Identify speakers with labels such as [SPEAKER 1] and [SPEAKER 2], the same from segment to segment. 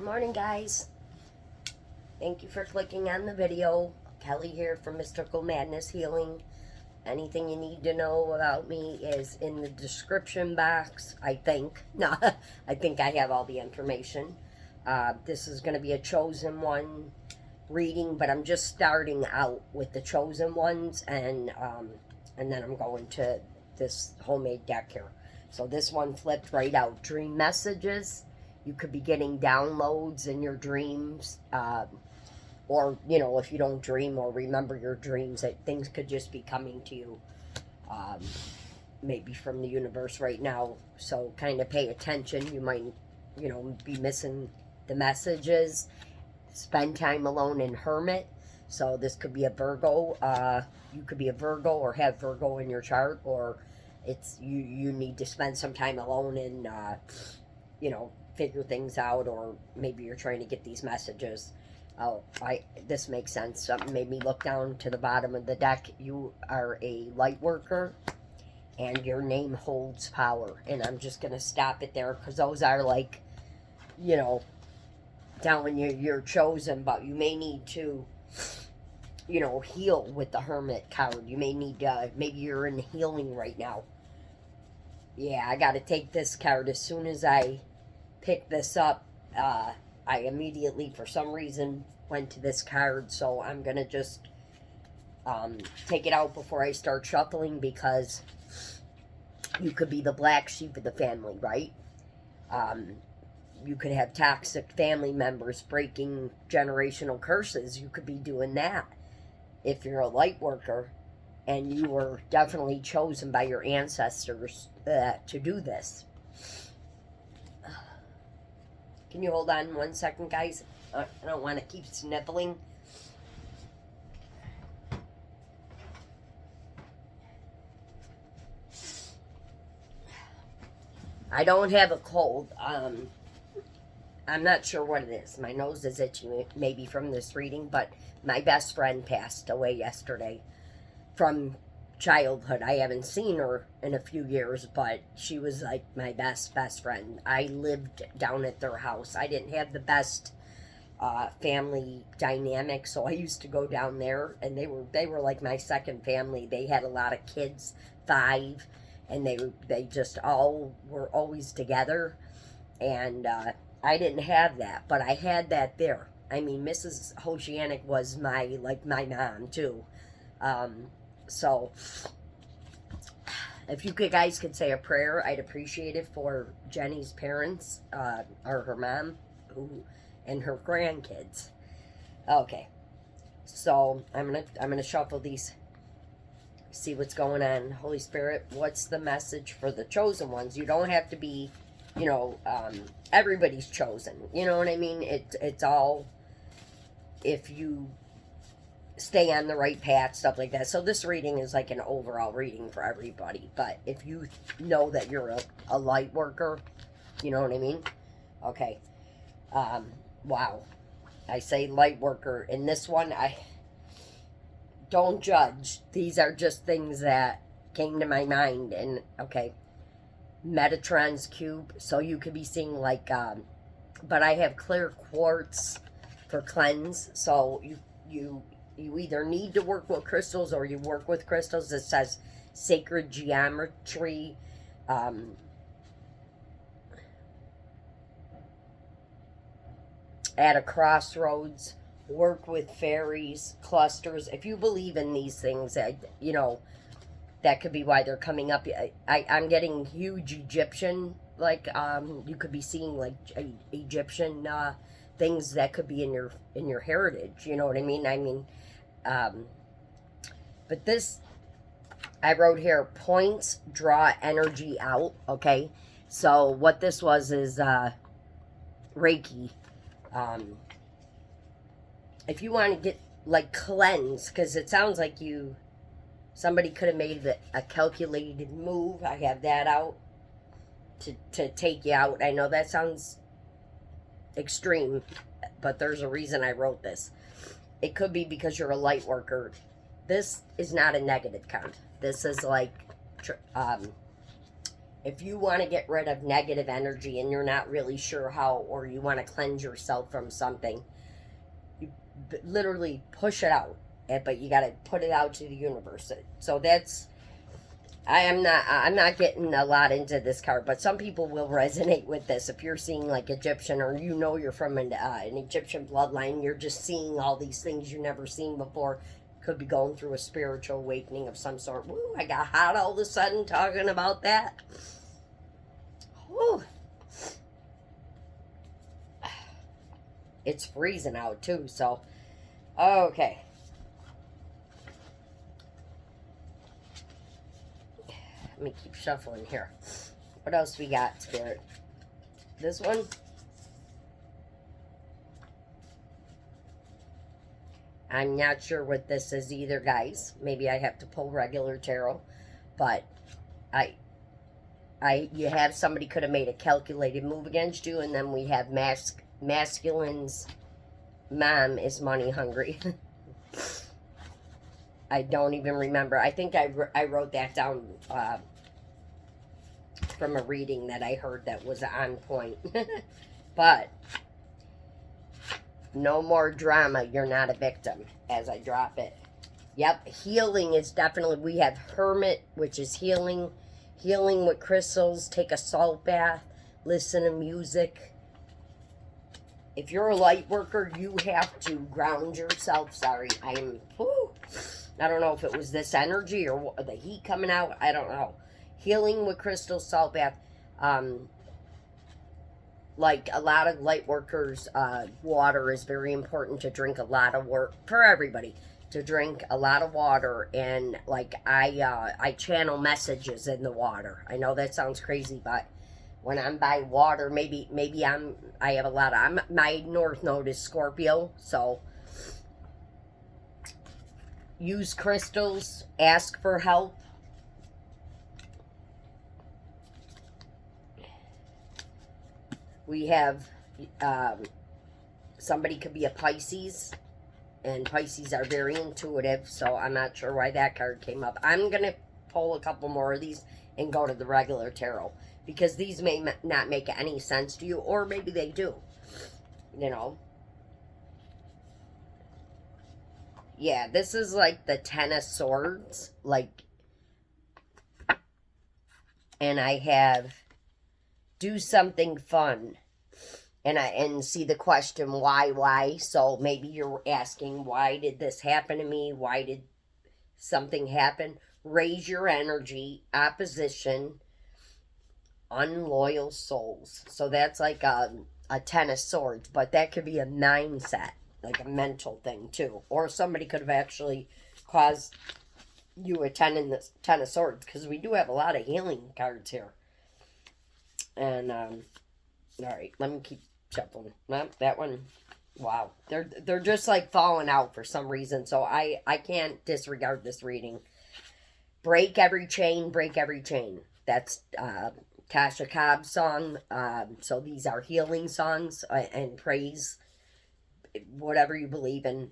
[SPEAKER 1] Good morning, guys. Thank you for clicking on the video. Kelly here from Mystical Madness Healing. Anything you need to know about me is in the description box, I think. No, I think I have all the information. This is going to be a chosen one reading, but I'm just starting out with the chosen ones, and then I'm going to this homemade deck here. So this one flipped right out. Dream messages. You could be getting downloads in your dreams, or, you know, if you don't dream or remember your dreams, that things could just be coming to you, maybe from the universe right now. So kind of pay attention. You might, you know, be missing the messages. Spend time alone in hermit. So this could be a Virgo. You could be a Virgo or have Virgo in your chart, or it's you need to spend some time alone and, you know, figure things out, or maybe you're trying to get these messages. Oh, this makes sense. Something made me look down to the bottom of the deck. You are a light worker, and your name holds power. And I'm just going to stop it there, because those are like, you know, down when you're chosen, but you may need to, you know, heal with the Hermit card. You may need, maybe you're in healing right now. Yeah, I got to take this card. As soon as I picked this up, I immediately, for some reason, went to this card. So I'm going to just take it out before I start shuffling, because you could be the black sheep of the family, right? You could have toxic family members breaking generational curses. You could be doing that if you're a light worker, and you were definitely chosen by your ancestors to do this. Can you hold on 1 second, guys? I don't want to keep sniffling. I don't have a cold. I'm not sure what it is. My nose is itchy, maybe from this reading, but my best friend passed away yesterday from childhood. I haven't seen her in a few years, but she was like my best friend. I lived down at their house. I didn't have the best family dynamic, so I used to go down there, and they were like my second family. They had a lot of kids, 5, and they just all were always together, and I didn't have that, but I had that there. I mean, Mrs. Hoshianic was my mom too. So if you guys could say a prayer, I'd appreciate it for Jenny's parents, or her mom, and her grandkids. Okay, so I'm gonna shuffle these, see what's going on. Holy Spirit, what's the message for the chosen ones? You don't have to be, you know, everybody's chosen. You know what I mean? It's all, if you stay on the right path, stuff like that. So this reading is like an overall reading for everybody. But if you know that you're a light worker, you know what I mean? Okay. Wow. I say light worker. In this one, I don't judge. These are just things that came to my mind. And, okay. Metatron's cube. So you could be seeing like, but I have clear quartz for cleanse. So you either need to work with crystals, or you work with crystals. It says sacred geometry. At a crossroads, work with fairies, clusters. If you believe in these things, you know, that could be why they're coming up. I'm getting huge Egyptian, like, you could be seeing like Egyptian things that could be in your heritage. You know what I mean? I mean, but this, I wrote here, points draw energy out. Okay, so what this was is Reiki. If you want to get like cleanse, because it sounds like somebody could have made a calculated move. I have that out to take you out. I know that sounds extreme, but there's a reason I wrote this. It could be because you're a light worker. This is not a negative card. This is like If you want to get rid of negative energy and you're not really sure how, or you want to cleanse yourself from something, you literally push it out. But you got to put it out to the universe. So that's, I'm not getting a lot into this card, but some people will resonate with this. If you're seeing like Egyptian, or you know you're from an Egyptian bloodline, you're just seeing all these things you've never seen before. Could be going through a spiritual awakening of some sort. Woo, I got hot all of a sudden talking about that. Woo. It's freezing out too, so okay. Let me keep shuffling here. What else we got, Spirit? This one? I'm not sure what this is either, guys. Maybe I have to pull regular tarot. But you have somebody could have made a calculated move against you, and then we have masculine's mom is money hungry. I don't even remember. I think I wrote that down from a reading that I heard that was on point. But no more drama. You're not a victim as I drop it. Yep, healing is definitely, we have hermit, which is healing. Healing with crystals, take a salt bath, listen to music. If you're a light worker, you have to ground yourself. Sorry, I don't know if it was this energy or the heat coming out. I don't know. Healing with crystals, salt bath. Like a lot of light workers, water is very important to drink a lot of for everybody. To drink a lot of water, and like I channel messages in the water. I know that sounds crazy, but when I'm by water, maybe I have a lot of, my North Node is Scorpio, so use crystals, ask for help. We have somebody could be a Pisces. And Pisces are very intuitive, so I'm not sure why that card came up. I'm going to pull a couple more of these and go to the regular tarot. Because these may not make any sense to you, or maybe they do. You know. Yeah, this is like the Ten of Swords. Like, and I have do something fun. And see the question, why? So maybe you're asking, why did this happen to me? Why did something happen? Raise your energy, opposition, unloyal souls. So that's like a Ten of Swords, but that could be a mindset, like a mental thing too. Or somebody could have actually caused you a Ten of Swords, because we do have a lot of healing cards here. And, all right, let me keep shuffling. Well, that one, wow. They're just like falling out for some reason, so I can't disregard this reading. Break every chain, break every chain. That's Tasha Cobb's song. So these are healing songs and praise, whatever you believe in.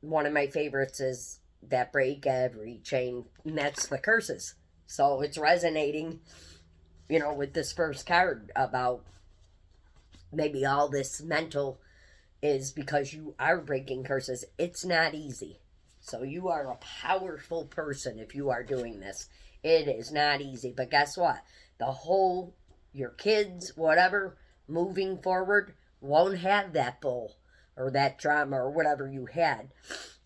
[SPEAKER 1] One of my favorites is that break every chain, and that's the curses. So it's resonating, you know, with this first card about maybe all this mental is because you are breaking curses. It's not easy. So you are a powerful person if you are doing this. It is not easy. But guess what? Your kids, whatever, moving forward, won't have that bull or that drama or whatever you had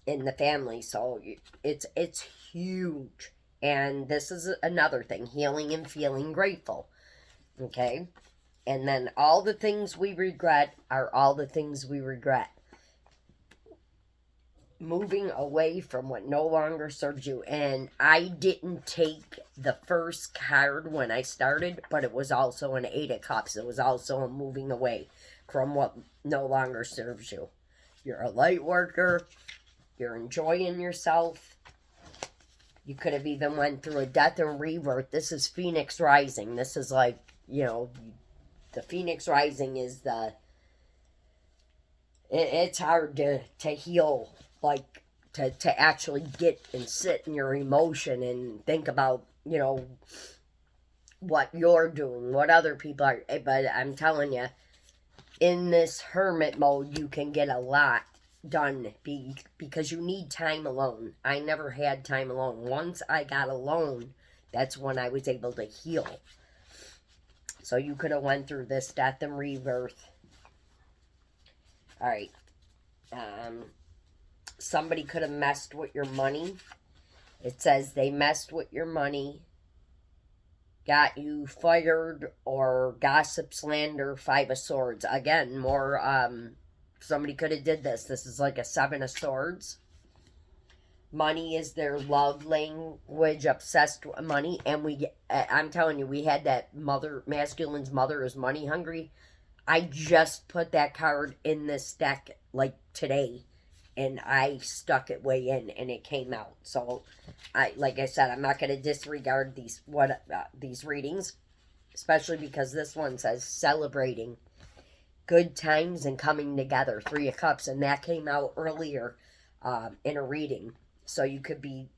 [SPEAKER 1] in the family. So it's huge. And this is another thing, healing and feeling grateful. Okay? And then all the things we regret are all the things we regret. Moving away from what no longer serves you. And I didn't take the first card when I started, but it was also an Eight of Cups. It was also a moving away from what no longer serves you. You're a light worker. You're enjoying yourself. You could have even went through a death and rebirth. This is Phoenix Rising. This is like, you know, the Phoenix Rising is it's hard to heal, like to actually get and sit in your emotion and think about, you know, what you're doing, what other people are. But I'm telling you, in this hermit mode, you can get a lot done because you need time alone. I never had time alone. Once I got alone, that's when I was able to heal. So you could have went through this death and rebirth. All right. Somebody could have messed with your money. It says they messed with your money, got you fired, or gossip, slander, 5 of Swords. Again, more, somebody could have did this. This is like a 7 of Swords. Money is their love language, obsessed with money. And I'm telling you, we had that masculine's mother is money hungry. I just put that card in this deck, like, today. And I stuck it way in, and it came out. So, like I said, I'm not going to disregard these readings, especially because this one says celebrating good times and coming together, 3 of Cups, and that came out earlier in a reading. So you could be,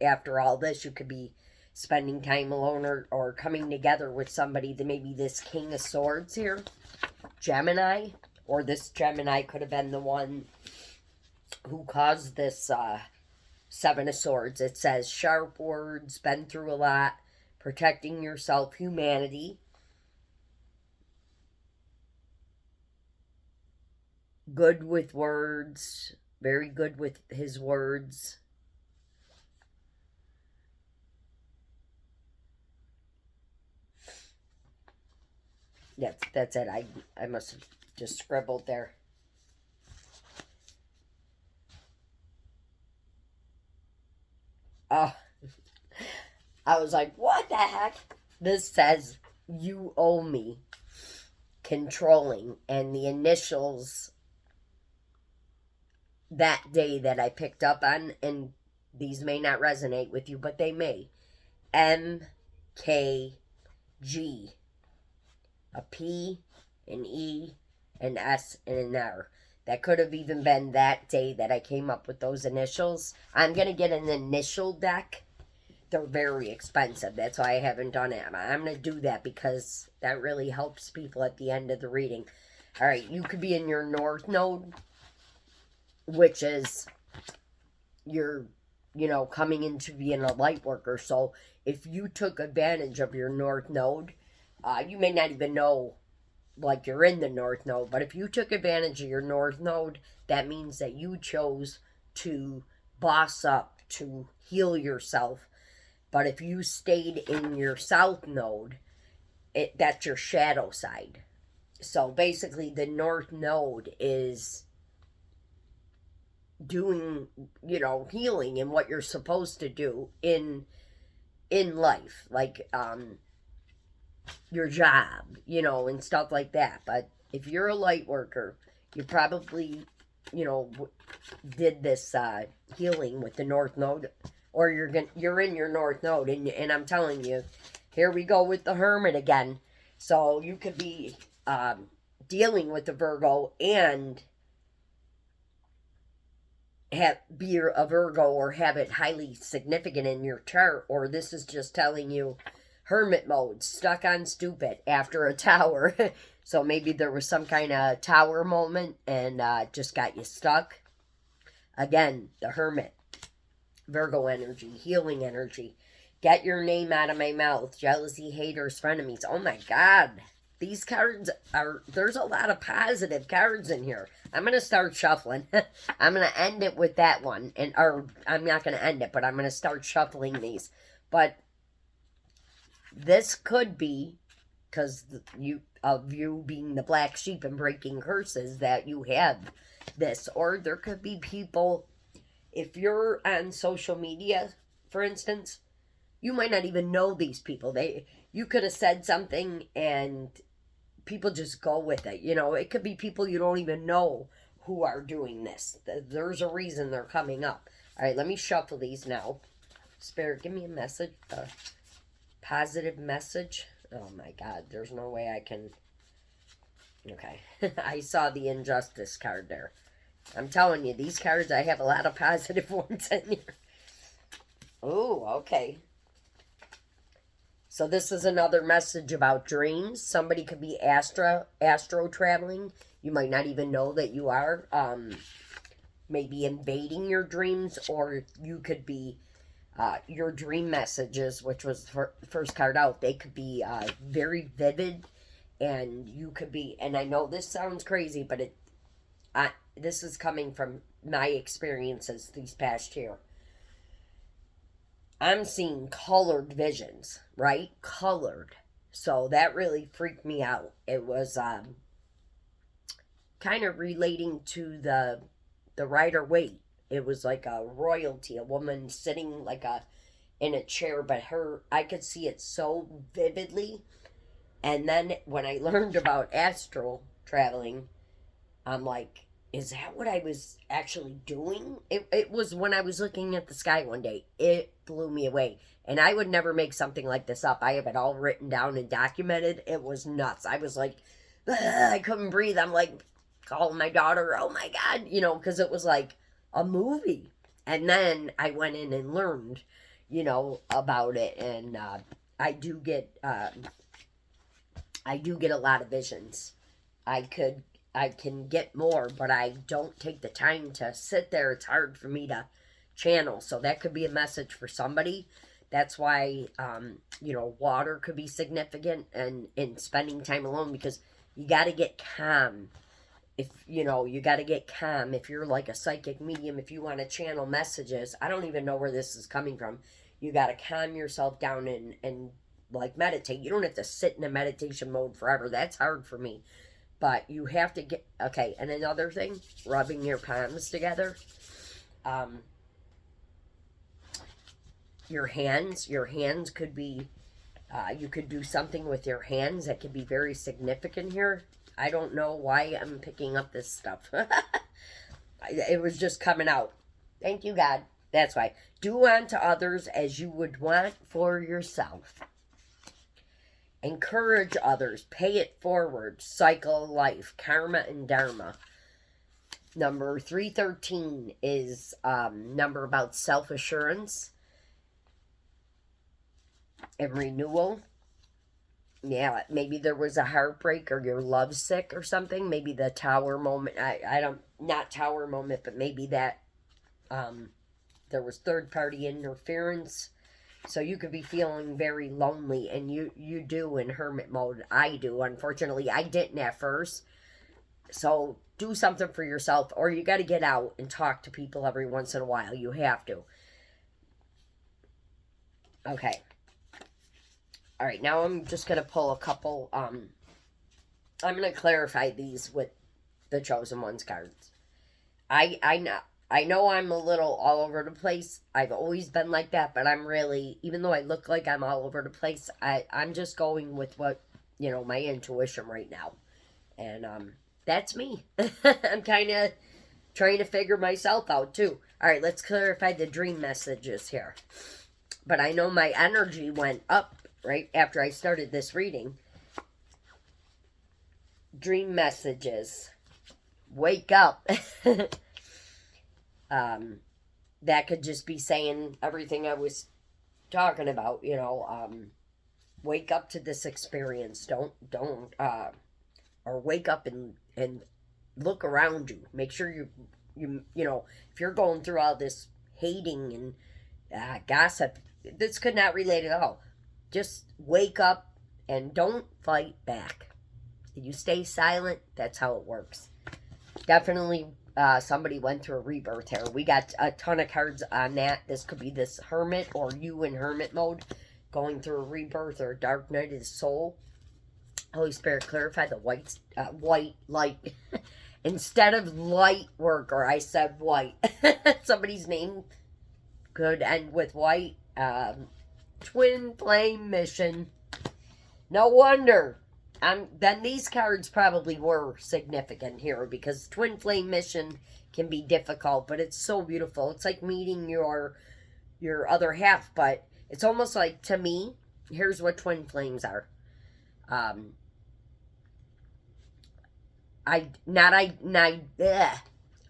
[SPEAKER 1] after all this, you could be spending time alone or coming together with somebody. Maybe this King of Swords here, Gemini, or this Gemini could have been the one who caused this 7 of Swords. It says sharp words, been through a lot, protecting yourself, humanity. Good with words, very good with his words. That's it. I must have just scribbled there. Oh, I was like, what the heck? This says, you owe me. Controlling. And the initials that day that I picked up on, and these may not resonate with you, but they may. MKG. A P, an E, an S, and an R. That could have even been that day that I came up with those initials. I'm going to get an initial deck. They're very expensive. That's why I haven't done it. I'm going to do that because that really helps people at the end of the reading. All right, you could be in your North Node, which is your, coming into being a light worker. So if you took advantage of your North Node, you may not even know, like, you're in the North Node, but if you took advantage of your North Node, that means that you chose to boss up, to heal yourself. But if you stayed in your South Node, that's your shadow side. So basically, the North Node is doing, healing and what you're supposed to do in life. Like, your job, and stuff like that. But if you're a light worker, you probably, did this healing with the North Node, or you're in your North Node, and I'm telling you, here we go with the Hermit again. So you could be dealing with the Virgo and be a Virgo, or have it highly significant in your chart, or this is just telling you Hermit mode, stuck on stupid after a tower. So maybe there was some kind of tower moment and just got you stuck. Again, the Hermit, Virgo energy, healing energy. Get your name out of my mouth. Jealousy, haters, frenemies. Oh my God. These cards there's a lot of positive cards in here. I'm going to start shuffling. I'm going to end it with that one. Or I'm not going to end it, but I'm going to start shuffling these. But this could be, because you being the black sheep and breaking curses, that you have this. Or there could be people, if you're on social media, for instance, you might not even know these people. You could have said something and people just go with it. It could be people you don't even know who are doing this. There's a reason they're coming up. All right, let me shuffle these now. Spirit, give me a message. Positive message. Oh my God, there's no way I can. Okay. I saw the injustice card there. I'm telling you, these cards, I have a lot of positive ones in here. Oh, okay. So this is another message about dreams. Somebody could be astro traveling. You might not even know that you are. Maybe invading your dreams, or you could be your dream messages, which was the first card out. They could be very vivid, and you could be. And I know this sounds crazy, but this is coming from my experiences these past year. I'm seeing colored visions, right? Colored. So that really freaked me out. It was kind of relating to the Rider-Waite. It was like a royalty, a woman sitting like in a chair, but I could see it so vividly. And then when I learned about astral traveling, I'm like, is that what I was actually doing? It was when I was looking at the sky one day. It blew me away. And I would never make something like this up. I have it all written down and documented. It was nuts. I was like, I couldn't breathe. I'm like calling my daughter, oh my God, because it was like a movie. And then I went in and learned, about it. And I do get a lot of visions. I can get more, but I don't take the time to sit there. It's hard for me to channel. So that could be a message for somebody. That's why, water could be significant and in spending time alone, because you got to get calm. If, you got to get calm. If you're like a psychic medium, if you want to channel messages, I don't even know where this is coming from. You got to calm yourself down and like meditate. You don't have to sit in a meditation mode forever. That's hard for me. But you have to get, okay, and another thing, rubbing your palms together. Your hands could be, you could do something with your hands that could be very significant here. I don't know why I'm picking up this stuff. It was just coming out. Thank you, God. That's why. Do unto others as you would want for yourself. Encourage others. Pay it forward. Cycle of life. Karma and Dharma. Number 313 is number about self-assurance and renewal. Yeah, maybe there was a heartbreak or you're lovesick or something. Maybe the tower moment. Not tower moment, but maybe that there was third-party interference. So you could be feeling very lonely, and you do in hermit mode. I do. Unfortunately, I didn't at first. So do something for yourself, or you got to get out and talk to people every once in a while. You have to. Okay. All right, now I'm just going to pull a couple. I'm going to clarify these with the Chosen Ones cards. I know I'm a little all over the place. I've always been like that, but I'm really, even though I look like I'm all over the place, I'm just going with what, my intuition right now. And that's me. I'm kind of trying to figure myself out, too. All right, let's clarify the dream messages here. But I know my energy went up right after I started this reading. Dream messages. Wake up. That could just be saying everything I was talking about, wake up to this experience. Don't, or wake up and look around you. Make sure you if you're going through all this hating and gossip, this could not relate at all. Just wake up and don't fight back. You stay silent. That's how it works. Definitely somebody went through a rebirth here. We got a ton of cards on that. This could be this hermit or you in hermit mode going through a rebirth or a dark night of the soul. Holy Spirit, clarify the white light. Instead of light worker, I said white. Somebody's name could end with white. Twin flame mission. No wonder. Then these cards probably were significant here, because twin flame mission can be difficult, but it's so beautiful. It's like meeting your other half, but it's almost like, to me, here's what twin flames are.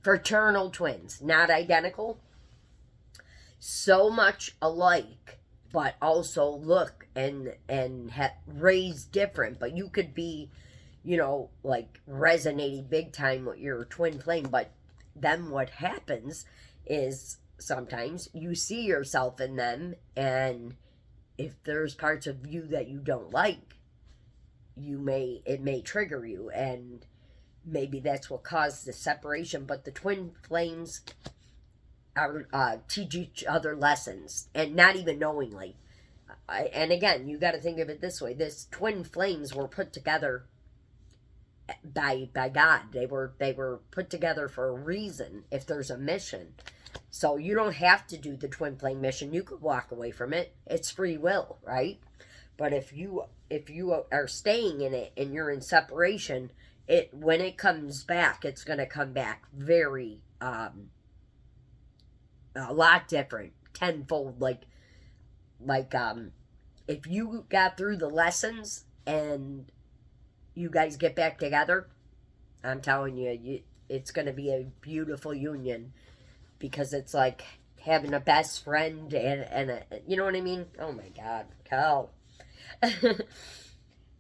[SPEAKER 1] Fraternal twins, not identical. So much alike but also look and raise different. But you could be, you know, like resonating big time with your twin flame. But then what happens is sometimes you see yourself in them, and if there's parts of you that you don't like, it may trigger you, and maybe that's what caused the separation. But the twin flames are teach each other lessons, and not even knowingly. And again, you got to think of it this way: this twin flames were put together by God. They were put together for a reason. If there's a mission, so you don't have to do the twin flame mission. You could walk away from it. It's free will, right? But if you are staying in it and you're in separation, when it comes back, it's going to come back very a lot different, tenfold. Like if you got through the lessons and you guys get back together, I'm telling you, it's going to be a beautiful union, because it's like having a best friend and a, you know what I mean? Oh my God, Cal.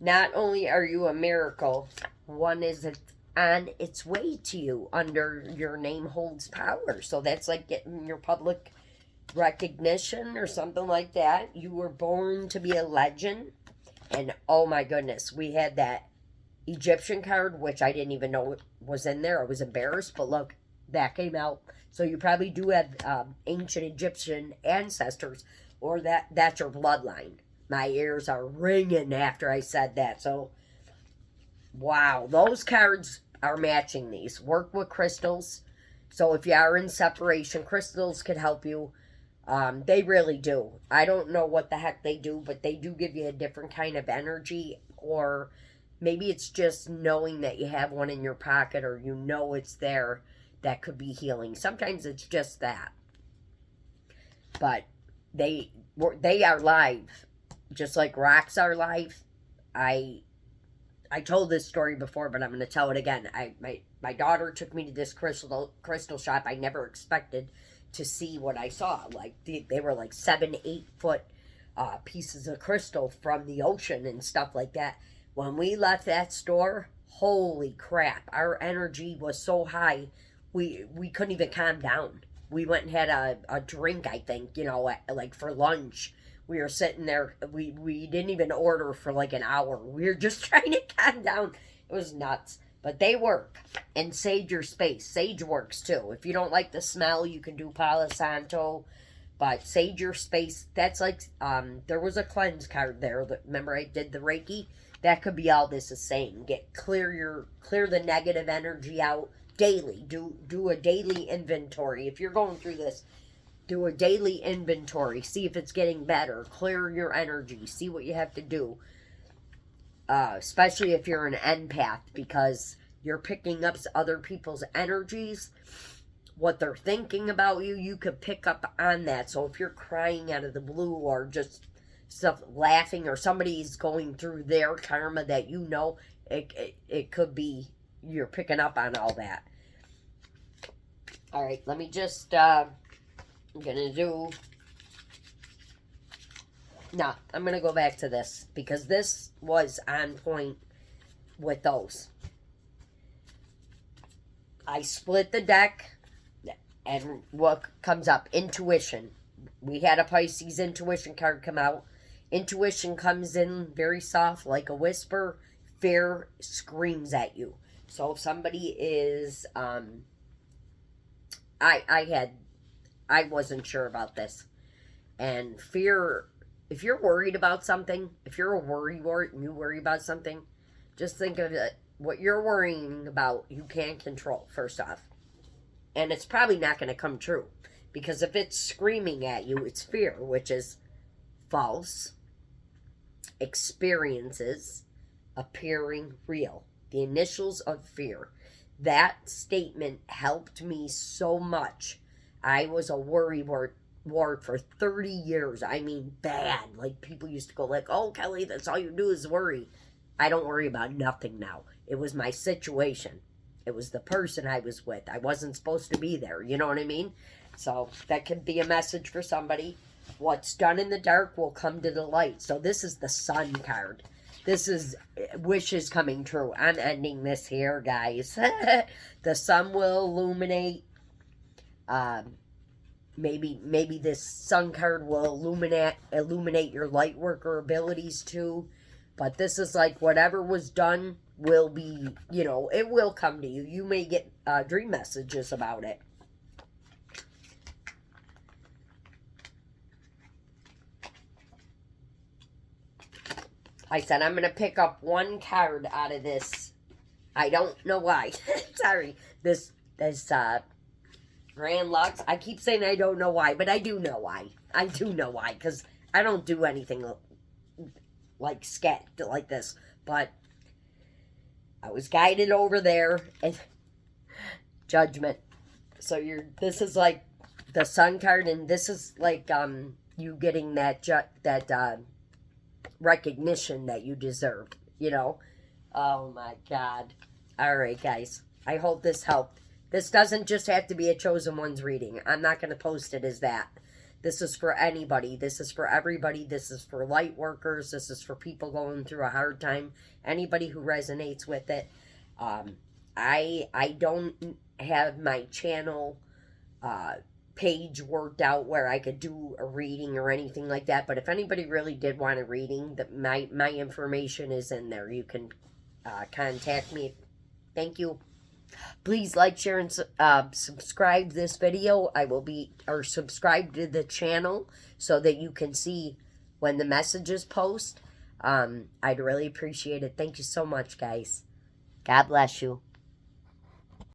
[SPEAKER 1] Not only are you a miracle, one is on its way to you. Under your name holds power. So that's like getting your public recognition or something like that. You were born to be a legend. And oh my goodness, we had that Egyptian card, which I didn't even know was in there. I was embarrassed, but look, that came out. So you probably do have ancient Egyptian ancestors, or that's your bloodline. My ears are ringing after I said that. So, wow, those cards are matching these. Work with crystals. So if you are in separation, crystals can help you. They really do. I don't know what the heck they do, but they do give you a different kind of energy. Or maybe it's just knowing that you have one in your pocket, or you know it's there. That could be healing. Sometimes it's just that. But they are live. Just like rocks are live. I told this story before, but I'm going to tell it again. My daughter took me to this crystal shop. I never expected to see what I saw. Like they were like 7-8 foot pieces of crystal from the ocean and stuff like that. When we left that store, holy crap, our energy was so high, we couldn't even calm down. We went and had a drink, I think, you know, like for lunch. We were sitting there. We didn't even order for like an hour. We were just trying to calm down. It was nuts. But they work. And sage your space. Sage works too. If you don't like the smell, you can do Palo Santo. But sage your space. That's like, there was a cleanse card there. Remember I did the Reiki? That could be all this is saying. Clear the negative energy out daily. Do a daily inventory. If you're going through this, do a daily inventory. See if it's getting better. Clear your energy. See what you have to do. Especially if you're an empath, because you're picking up other people's energies. What they're thinking about you, you could pick up on that. So if you're crying out of the blue, or just stuff laughing, or somebody's going through their karma that you know, it could be you're picking up on all that. All right, let me just... I'm going to go back to this, because this was on point with those. I split the deck, and what comes up? Intuition. We had a Pisces intuition card come out. Intuition comes in very soft, like a whisper. Fear screams at you. So if somebody is, I wasn't sure about this. And fear, if you're worried about something, if you're a worrywart and you worry about something, just think of it. What you're worrying about, you can't control, first off. And it's probably not going to come true. Because if it's screaming at you, it's fear, which is false experiences appearing real. The initials of fear. That statement helped me so much. I was a worrywart for 30 years. I mean, bad. Like, people used to go like, oh, Kelly, that's all you do is worry. I don't worry about nothing now. It was my situation. It was the person I was with. I wasn't supposed to be there. You know what I mean? So that could be a message for somebody. What's done in the dark will come to the light. So this is the sun card. This is wishes coming true. I'm ending this here, guys. The sun will illuminate. Maybe this sun card will illuminate your light worker abilities too. But this is like whatever was done will be, you know, it will come to you. You may get dream messages about it. I said I'm going to pick up one card out of this. I don't know why. Sorry. This Grand Lux. I keep saying I don't know why, but I do know why. I do know why, because I don't do anything like scat like this. But I was guided over there, and Judgment. So this is like the Sun card, and this is like you getting that recognition that you deserve, you know. Oh my God. All right, guys, I hope this helped. This doesn't just have to be a chosen one's reading. I'm not going to post it as that. This is for anybody. This is for everybody. This is for light workers. This is for people going through a hard time. Anybody who resonates with it. I don't have my channel page worked out where I could do a reading or anything like that. But if anybody really did want a reading, my information is in there. You can contact me. Thank you. Please like, share, and subscribe this video. Or subscribe to the channel so that you can see when the messages post. I'd really appreciate it. Thank you so much, guys. God bless you.